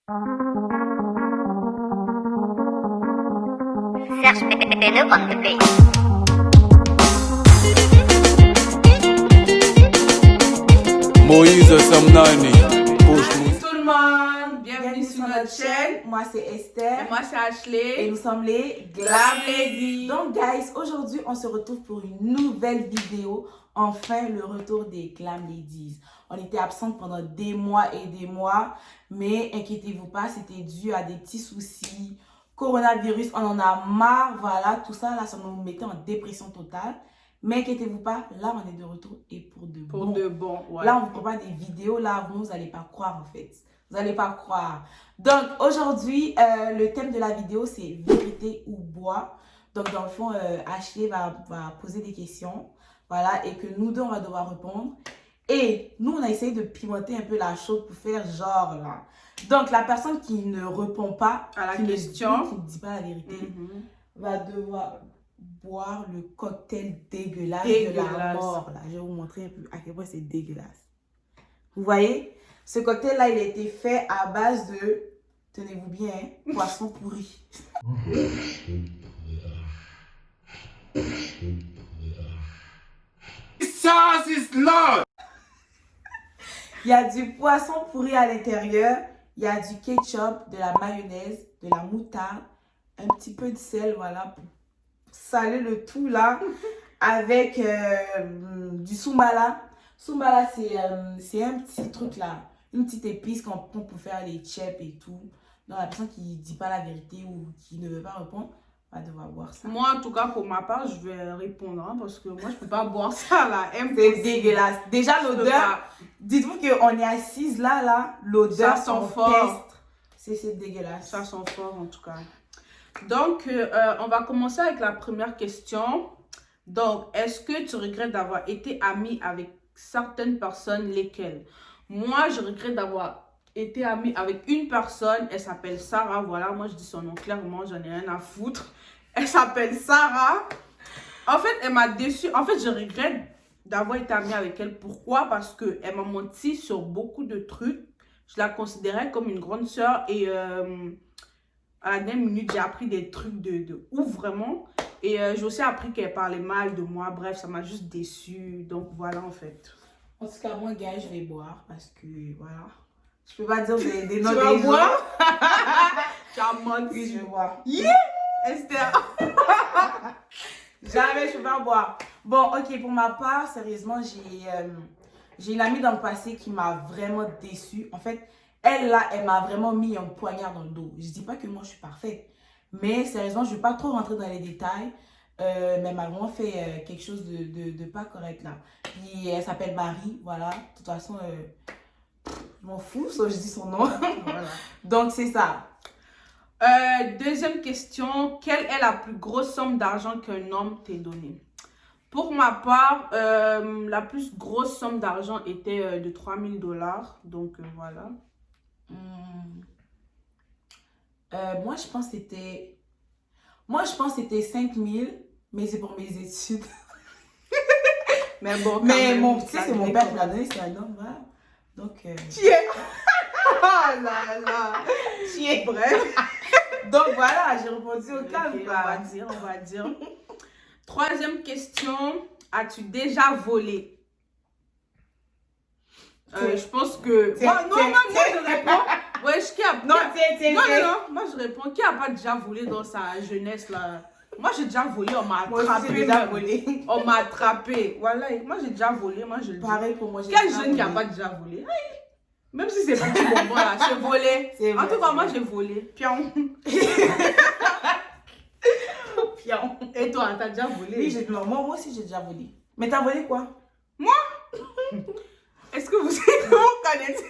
Serge Pépéno on the beat. Moïse Samnani, Salut tout le monde, bienvenue sur notre chaîne. Moi c'est Esther. Et moi c'est Ashley. Et nous sommes les Glam Ladies. Donc guys, aujourd'hui on se retrouve pour une nouvelle vidéo. Enfin le retour des Glam Ladies. On était absentes pendant des mois et des mois. Mais inquiétez-vous pas, c'était dû à des petits soucis. Coronavirus, on en a marre. Voilà, tout ça là, ça nous mettait en dépression totale. Mais inquiétez-vous pas, là on est de retour et pour de bon. Pour de bon, ouais. Là on vous prépare des vidéos, là vous n'allez pas croire en fait. Vous n'allez pas croire. Donc aujourd'hui, le thème de la vidéo c'est vérité ou bois. Donc dans le fond, Ashley va poser des questions. Voilà, et que nous deux on va devoir répondre. Et nous on a essayé de pimenter un peu la chose pour faire genre là. Donc la personne qui ne répond pas à la qui question, qui ne dit pas la vérité, va devoir boire le cocktail dégueulasse de la mort. Là. Je vais vous montrer un peu à quel point c'est dégueulasse. Vous voyez, ce cocktail-là, il a été fait à base de, tenez-vous bien, hein, poisson pourri. Jesus is Lord. Il y a du poisson pourri à l'intérieur, il y a du ketchup, de la mayonnaise, de la moutarde, un petit peu de sel, voilà, pour saler le tout là, avec du soumala. Soumala, c'est un petit truc là, une petite épice qu'on prend pour faire les chips et tout. Donc la personne qui ne dit pas la vérité ou qui ne veut pas répondre va devoir boire ça. Moi en tout cas pour ma part je vais répondre hein, parce que moi je peux pas boire ça là. C'est dégueulasse. Déjà l'odeur, dites-vous qu'on est assise là, l'odeur ça sent fort. C'est dégueulasse. Ça sent fort en tout cas. Donc on va commencer avec la première question. Donc est-ce que tu regrettes d'avoir été amie avec certaines personnes, lesquelles? Moi je regrette d'avoir été amie avec une personne, elle s'appelle Sarah, voilà, moi je dis son nom clairement, j'en ai rien à foutre. Elle s'appelle Sarah. En fait, elle m'a déçue. En fait, je regrette d'avoir été amie avec elle. Pourquoi? Parce qu'elle m'a menti sur beaucoup de trucs. Je la considérais comme une grande sœur et à la dernière minute, j'ai appris des trucs de ouf vraiment. Et j'ai aussi appris qu'elle parlait mal de moi. Bref, ça m'a juste déçue. Donc voilà en fait. En tout cas, moi, gars, je vais boire parce que voilà. Je peux pas dire des noms Tu vas des gens. boire? Tu as menti. Oui, je vais boire. Yeah! Esther. Jamais je vais pas boire. Bon, ok, pour ma part, sérieusement, j'ai une amie dans le passé qui m'a vraiment déçue. En fait, elle là, elle m'a vraiment mis un poignard dans le dos. Je dis pas que moi je suis parfaite, mais sérieusement, je vais pas trop rentrer dans les détails. Mais elle m'a vraiment fait quelque chose de pas correct là. Puis elle s'appelle Marie, voilà. De toute façon, je m'en fous, sauf que je dis son nom. Voilà. Donc c'est ça. Deuxième question, quelle est la plus grosse somme d'argent qu'un homme t'ait donnée? Pour ma part, la plus grosse somme d'argent était de 3000 $. Donc voilà. Moi je pense que c'était 5000, mais c'est pour mes études. Mais bon, Mais même, mon petit, c'est mon père qui l'a donné, c'est un homme, voilà. Donc, Tiens. Oh là là. Tiens. Bref. Donc voilà, j'ai répondu au calme. Okay, on va dire. Troisième question, as-tu déjà volé? Je pense que... Moi, je réponds. Wesh, qui a... Non, tiens. Non, moi je réponds. Qui a pas déjà volé dans sa jeunesse là? Moi j'ai déjà volé, on m'a attrapé. Déjà volé. On m'a attrapé. Voilà, moi j'ai déjà volé, moi je le dis. Pareil pour moi, j'ai Quel jeune qui a pas déjà volé? Aïe. Même si c'est petit bonbon là, j'ai volé. En tout cas, moi j'ai volé. Pion. Pion. Et toi, t'as déjà volé? Oui, non, moi aussi j'ai déjà volé. Mais t'as volé quoi? Moi? Est-ce que vous savez comment vous connaissez?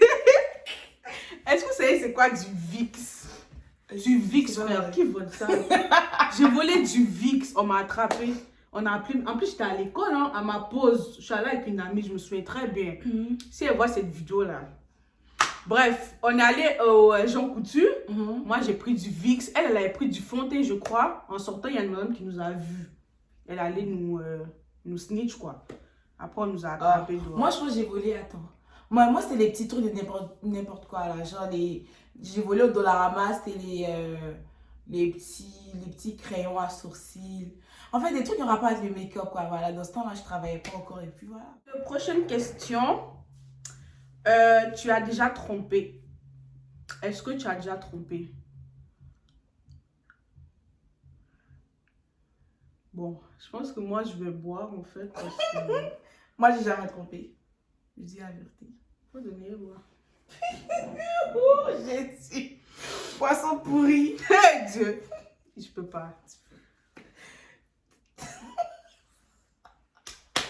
Est-ce que vous savez c'est quoi du VIX? Du VIX, frère. Qui vole ça? J'ai volé du VIX. On m'a attrapé. On a appelé... En plus, j'étais à l'école, hein, à ma pause. Je suis allée avec une amie, je me souviens très bien. Si elle voit cette vidéo-là. Bref, on est allé au Jean Coutu. Moi, j'ai pris du VIX. Elle avait pris du Fontaine, je crois. En sortant, il y a une madame qui nous a vus. Elle allait nous snitch, quoi. Après, on nous a attrapés. Moi, je pense que j'ai volé, attends. Moi c'était les petits trucs de n'importe quoi, là. Genre J'ai volé au Dollarama, c'était les petits crayons à sourcils. En fait, des trucs en rapport avec le make-up, quoi. Voilà, dans ce temps-là, je travaillais pas encore et puis voilà. Prochaine question. Tu as déjà trompé. Est-ce que tu as déjà trompé? Bon, je pense que moi, je vais boire, en fait, parce que... Moi, j'ai jamais trompé. Je dis la vérité. Faut donner boire. Oh, j'ai dit. Poisson pourri. Hey, Dieu. Je peux pas.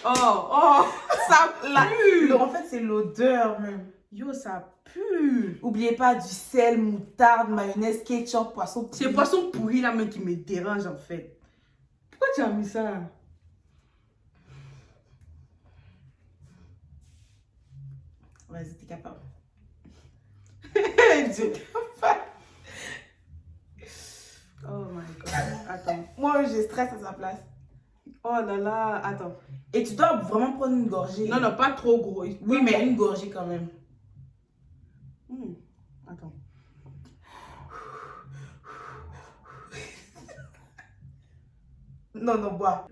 Oh, ça pue. En fait, c'est l'odeur même. Yo, ça pue. Oubliez pas du sel, moutarde, mayonnaise, ketchup, poisson pourri. C'est le poisson pourri là même qui me dérange en fait. Pourquoi tu as mis ça? Vas-y, t'es capable. Dieu. Oh my god. Attends. Moi, je stresse à sa place. Oh là là. Attends. Et tu dois vraiment prendre une gorgée. Non, non, pas trop gros. Oui, mais une gorgée quand même. Attends. Non, non, bois.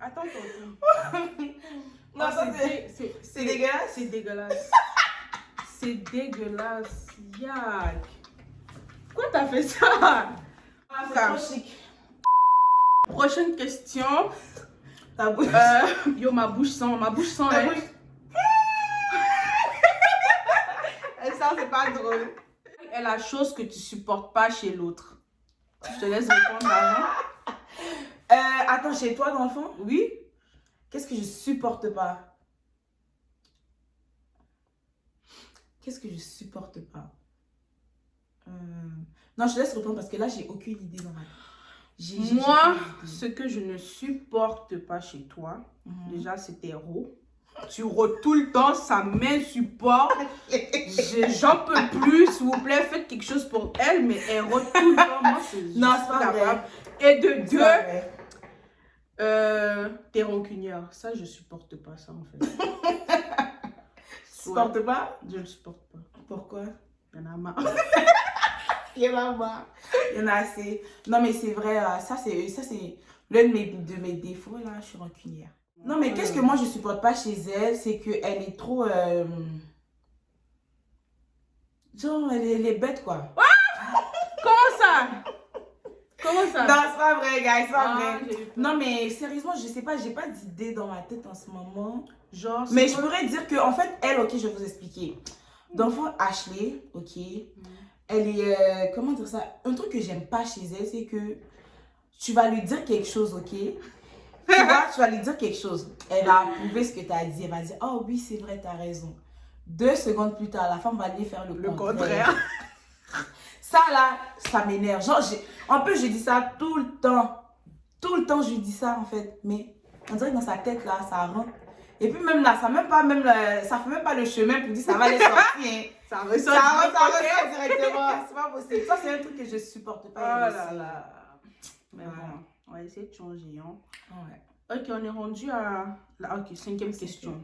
Attends ton tour. Non, ça c'est dégueulasse. C'est dégueulasse. C'est dégueulasse. Yak. Pourquoi t'as fait ça? C'est trop chic. Prochaine question. Ta bouche. Yo, ma bouche sent, Ta hein. bouche. Et ça, c'est pas drôle. Quelle est la chose que tu supportes pas chez l'autre? Je te laisse répondre avant. Attends, chez toi, dans le fond? Oui? Qu'est-ce que je supporte pas? Qu'est-ce que je supporte pas? Non, je te laisse répondre parce que là, j'ai aucune idée dans ma tête. Moi, ce que je ne supporte pas chez toi, déjà, c'est tes rots. Tu rôtes tout le temps, ça m'insupporte. J'en peux plus, s'il vous plaît, faites quelque chose pour elle, mais elle rôte tout le temps. Moi, Non, c'est pas vrai. Et de C'est pas vrai. t'es rancunière. Ça, je supporte pas ça, en fait. Tu supportes pas? Je le supporte pas. Pourquoi? Il y en a marre. Il y en a marre. Il y en a assez. Non, mais c'est vrai, ça c'est l'un de mes défauts, là, je suis rancunière. Non, mais qu'est-ce que moi je supporte pas chez elle, c'est qu'elle est trop... Genre, elle est bête, quoi. Comment ça? Comment ça? Non, c'est pas vrai, gars, c'est pas vrai. j'ai eu peur. Non, mais sérieusement, je sais pas, j'ai pas d'idée dans ma tête en ce moment. Genre, Mais je pourrais dire que, en fait, elle, ok, je vais vous expliquer. D'enfant, Ashley, ok, elle est, comment dire ça? Un truc que j'aime pas chez elle, c'est que tu vas lui dire quelque chose, ok? Tu vois, tu vas lui dire quelque chose. Elle va approuver ce que tu as dit. Elle va dire, oh oui, c'est vrai, tu as raison. 2 secondes plus tard, la femme va aller faire le contraire. Ça, là, ça m'énerve. Genre, en plus, je dis ça tout le temps. Tout le temps, je dis ça, en fait. Mais on dirait que dans sa tête, là, ça rentre. Et puis même là, ça fait même pas le chemin pour dire ça va aller sortir. Hein. Ça ressort directement. C'est pas possible. Ça, c'est un truc que je supporte pas. Oh là là. Mais bon, on va essayer de changer. Hein. Ouais. Ok, on est rendu à la 5e question.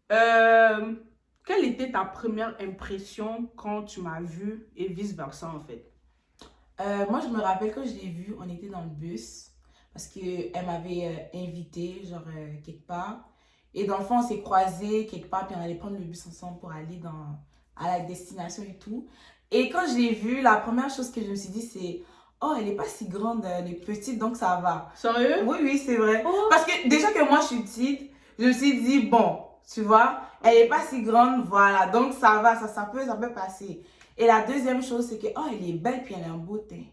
Quelle était ta première impression quand tu m'as vue et vice-versa en fait? Moi, je me rappelle quand je l'ai vue, on était dans le bus parce qu'elle m'avait invité genre quelque part. Et dans le fond, on s'est croisés quelque part puis on allait prendre le bus ensemble pour aller à la destination et tout. Et quand je l'ai vue, la première chose que je me suis dit, c'est oh, elle est pas si grande, elle est petite, donc ça va. Sérieux? Oui, oui, c'est vrai. Oh. Parce que déjà que moi, je suis petite, je me suis dit, bon, tu vois, elle est pas si grande, voilà. Donc ça va, ça peut passer. Et la deuxième chose, c'est que, oh, elle est belle, puis elle a un beau teint.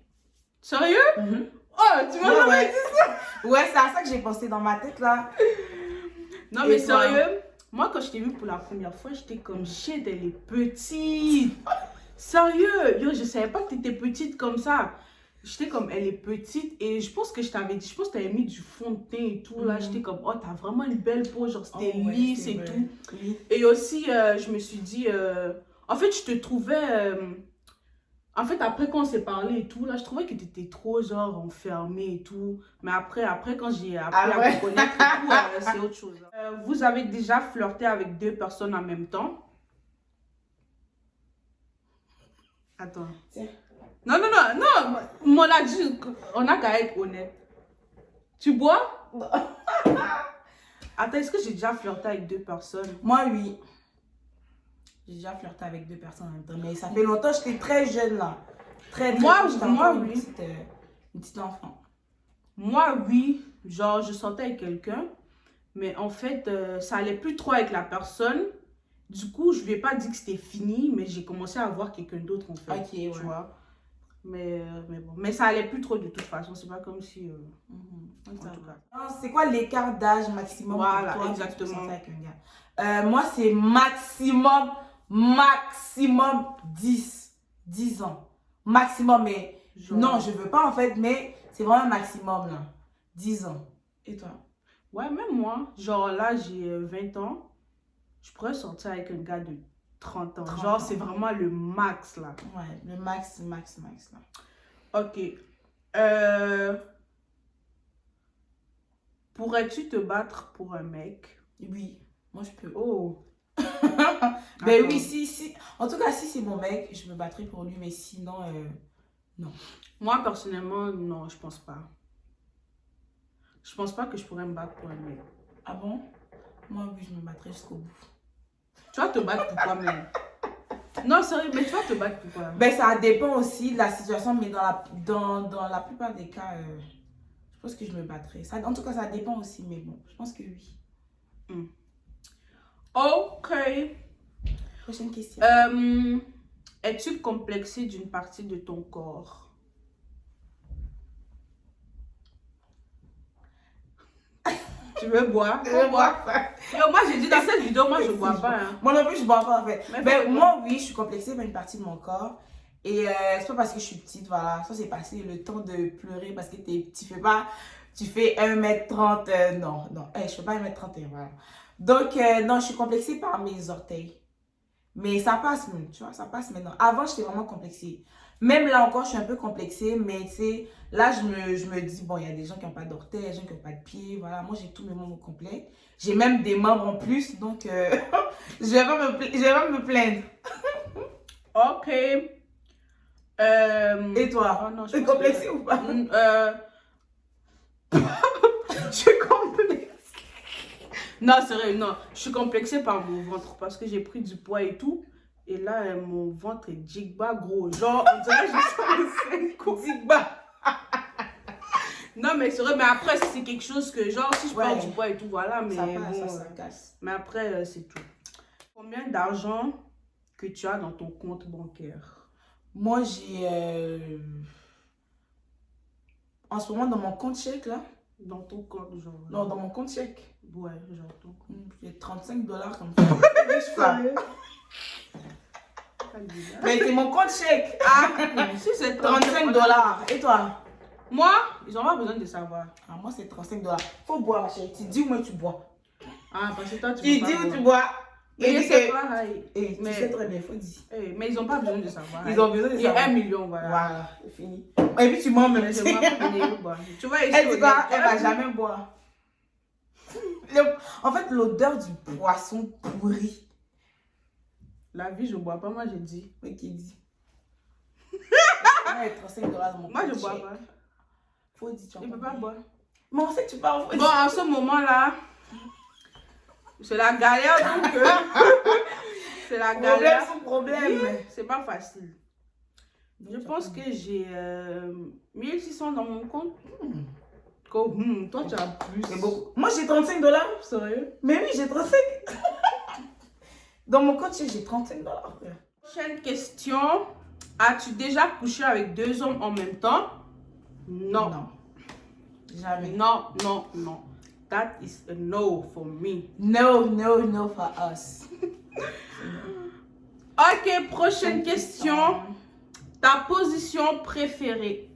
Sérieux? Oh, tu m'as jamais dit ça? Ouais, c'est à ça que j'ai pensé dans ma tête, là. Non, mais sérieux, moi, quand je t'ai vue pour la première fois, j'étais comme, shit, elle est petite. Sérieux, yo, je savais pas que t'étais petite comme ça. J'étais comme, elle est petite et je pense que je t'avais dit, je pense que t'avais mis du fond de teint et tout. Là, j'étais comme, oh, t'as vraiment une belle peau, genre c'était Oh, ouais, lisse c'est et vrai. tout. Oui. Et aussi, je me suis dit, en fait, je te trouvais, en fait, après quand on s'est parlé et tout, là, je trouvais que t'étais trop, genre, enfermée et tout. Mais après quand j'ai appris Ah ouais? à te connaître et tout, c'est autre chose. Vous avez déjà flirté avec deux personnes en même temps? Attends. Tiens. Non, on a dit, on a qu'à être honnête. Tu bois? Attends, est-ce que j'ai déjà flirté avec deux personnes? Moi, oui. J'ai déjà flirté avec deux personnes en même temps. Mais ça fait longtemps, j'étais très jeune là. Très Moi, jeune, j'étais moi, encore oui. Une petite enfant. Moi, oui. Genre, je sortais avec quelqu'un. Mais en fait, ça allait plus trop avec la personne. Du coup, je lui ai pas dit que c'était fini. Mais j'ai commencé à voir quelqu'un d'autre en fait. Ok, ouais. Tu vois? Mais bon. Mais ça allait plus trop de toute façon. C'est pas comme si... Ça en tout va. cas. Non, c'est quoi l'écart d'âge maximum Voilà, pour toi exactement. que tu peux sortir avec un gars? Moi, c'est maximum 10 ans. Maximum, mais Genre- non, je veux pas en fait, mais c'est vraiment maximum là. 10 ans. Et toi? Ouais, même moi. Genre là, j'ai 20 ans. Je pourrais sortir avec un gars de 30 ans. 30 Genre, ans. c'est vraiment le max là. Ouais, le max là. Ok. Pourrais-tu te battre pour un mec? Oui, moi je peux. Oh. Ben Attends. oui, si. En tout cas, si c'est mon mec, je me battrai pour lui, mais sinon, non. Moi, personnellement, non, je pense pas. Je pense pas que je pourrais me battre pour un mec. Ah bon? Moi, oui, je me battrai jusqu'au bout. Tu vas te battre pour toi-même. Non, sérieux, mais tu vas te battre pour toi. Ben, ça dépend aussi de la situation, mais dans la plupart des cas, je pense que je me battrai. Ça, en tout cas, ça dépend aussi, mais bon, je pense que oui. Ok. Prochaine question. Es-tu complexé d'une partie de ton corps? Tu veux boire? Je bois pas. Yo, moi, j'ai dit dans cette vidéo, moi, je bois pas. Hein. Moi non plus, je bois pas en fait. Mais Ben, pourquoi? moi, oui, je suis complexée par une partie de mon corps. Et c'est pas parce que je suis petite, voilà. Ça, c'est passé le temps de pleurer parce que tu fais pas. Tu fais 1m30. Non. Je fais pas 1m31, voilà. Donc, non, je suis complexée par mes orteils. Mais ça passe, tu vois, ça passe maintenant. Avant, j'étais vraiment complexée. Même là encore, je suis un peu complexée, mais tu sais, là, je me dis, bon, il y a des gens qui n'ont pas d'orteils, des gens qui n'ont pas de pieds, voilà. Moi, j'ai tous mes membres complets. J'ai même des membres en plus, donc je vais pas me plaindre. Ok. Et toi, Oh non, je t'es pense complexée que- ou pas? Je suis complexée. Non, c'est vrai, non. Je suis complexée par mon ventre parce que j'ai pris du poids et tout. Et là, mon ventre est jigba gros. Genre, on dirait que j'ai 5 coups. Zigba. Non, mais c'est vrai, mais après, c'est quelque chose que, genre, si je perds Ouais. du poids et tout, voilà, mais Ça passe, bon, ça casse. mais après, c'est tout. Combien d'argent que tu as dans ton compte bancaire? Moi, j'ai... En ce moment, dans mon compte chèque, là. Dans ton compte, genre. Non, dans mon compte chèque. Ouais, genre ton compte. J'ai $35 comme ça. Mais c'est mon compte chèque. Ah, si c'est $35. Et toi? Moi, ils n'ont pas besoin de savoir. Ah, moi, c'est $35. Faut boire, ma chérie. Tu dis où moi tu bois. Ah, parce que toi, tu Tu peux dis pas où boire. tu bois. Mais Et c'est dis pas pareil. tu Mais- sais très bien, faut dire. Mais ils n'ont pas besoin de savoir. Ils ont besoin de Et savoir. 1 million, voilà. Voilà, c'est fini. Et puis tu mens même. Mais je m'en fous de boire. Tu vois, ici, Elle dit quoi? on est- Elle va jamais boire. En fait, l'odeur du poisson pourri. La vie, je bois pas, moi, je dis. Oui, qui dit. Ouais, $35 dans mon Moi, je compte bois chèque. pas. Faut dire, tu Je peux pas boire. Mais on sait que tu parles. Bon, en ce moment-là, c'est la galère, donc. C'est la Problème galère. sans problème. Oui, c'est pas facile. Je pense que j'ai 1600 dans mon compte. Toi, tu as plus. C'est beaucoup. Moi, j'ai $35. Sérieux? Mais oui, j'ai 35. Dans mon compte, j'ai $35. frère. Prochaine question. As-tu déjà couché avec 2 hommes en même temps? Non. Non. Jamais. Non, non, non. That is a no for me. No for us. Ok, prochaine question. Ta position préférée?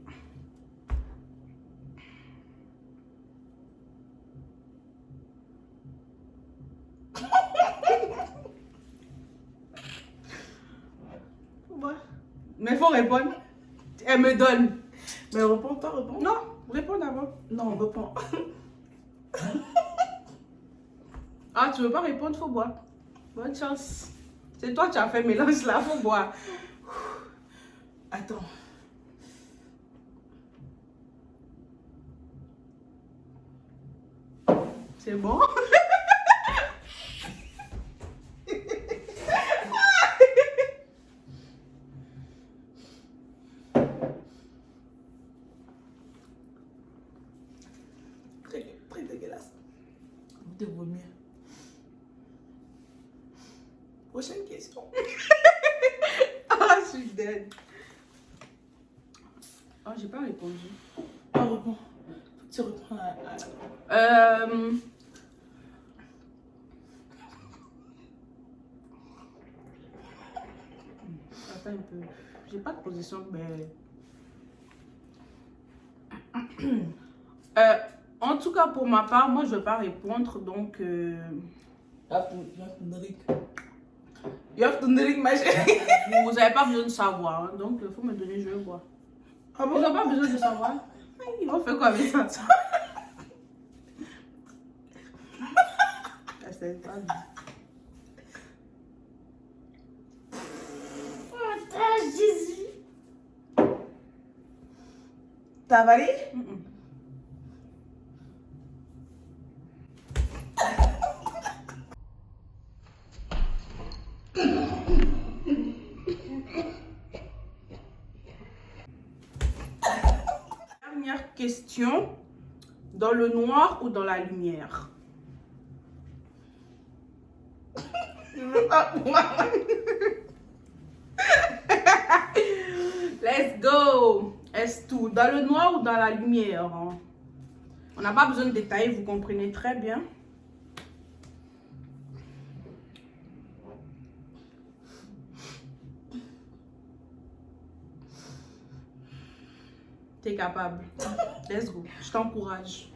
Mais il faut répondre. Elle me donne. Mais réponds, toi, réponds. Non, réponds d'abord. Non, réponds. Ah, tu veux pas répondre, faut boire. Bonne chance. C'est toi qui as fait mélange là, faut boire. Attends. C'est bon? Très dégueulasse. De vomir. Prochaine question. Ah, je suis dead. Oh, j'ai pas répondu. Ah, réponds. Tu reprends Attends un peu. J'ai pas de position, mais... en tout cas, pour ma part, moi, je vais pas répondre, donc... You have to drink, ma chérie. Vous n'avez pas besoin de savoir, hein, donc il faut me donner, je vais boire. Ah Ils bon? n'ont pas besoin de savoir. Ils vont faire quoi avec ça? C'est pas bien. Jésus. T'as avalé? Dernière question. Dans le noir ou dans la lumière? Let's go. Est-ce tout? Dans le noir ou dans la lumière? Hein? On n'a pas besoin de détailler, vous comprenez très bien. T'es capable. Let's go. Je t'encourage.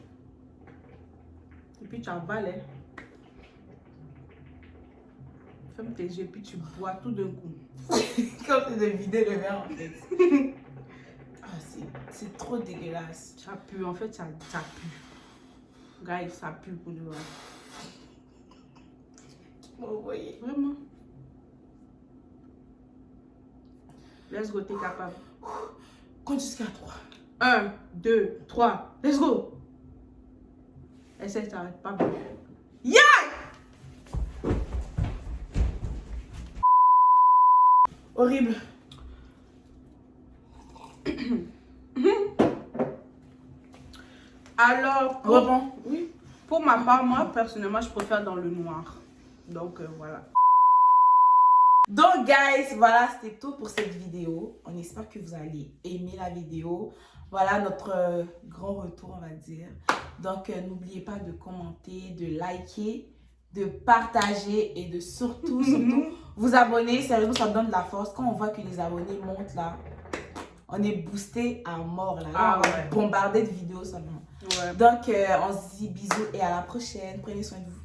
Et puis tu avales. Hein. Ferme tes yeux et puis tu bois tout d'un coup. Comme c'est de vider le verre en fait. Ah, c'est trop dégueulasse. Ça pue, en fait, ça pue. Guys, ça pue pour de vrai. Vous voyez. Vraiment. Let's go, t'es capable. Compte jusqu'à 3. 1, 2, 3. Let's go. Essaye, t'arrêtes pas. Yeah! Horrible. Alors, Reprends. oui, pour ma part, moi, personnellement, je préfère dans le noir. Donc, voilà. Donc, guys, voilà, c'était tout pour cette vidéo. On espère que vous allez aimer la vidéo. Voilà notre grand retour, on va dire. Donc, n'oubliez pas de commenter, de liker, de partager et de surtout vous abonner. Sérieusement, ça donne de la force. Quand on voit que les abonnés montent là, on est boosté à mort là. Ah, on est ouais. bombardé de vidéos seulement. Ouais. Donc, on se dit bisous et à la prochaine. Prenez soin de vous.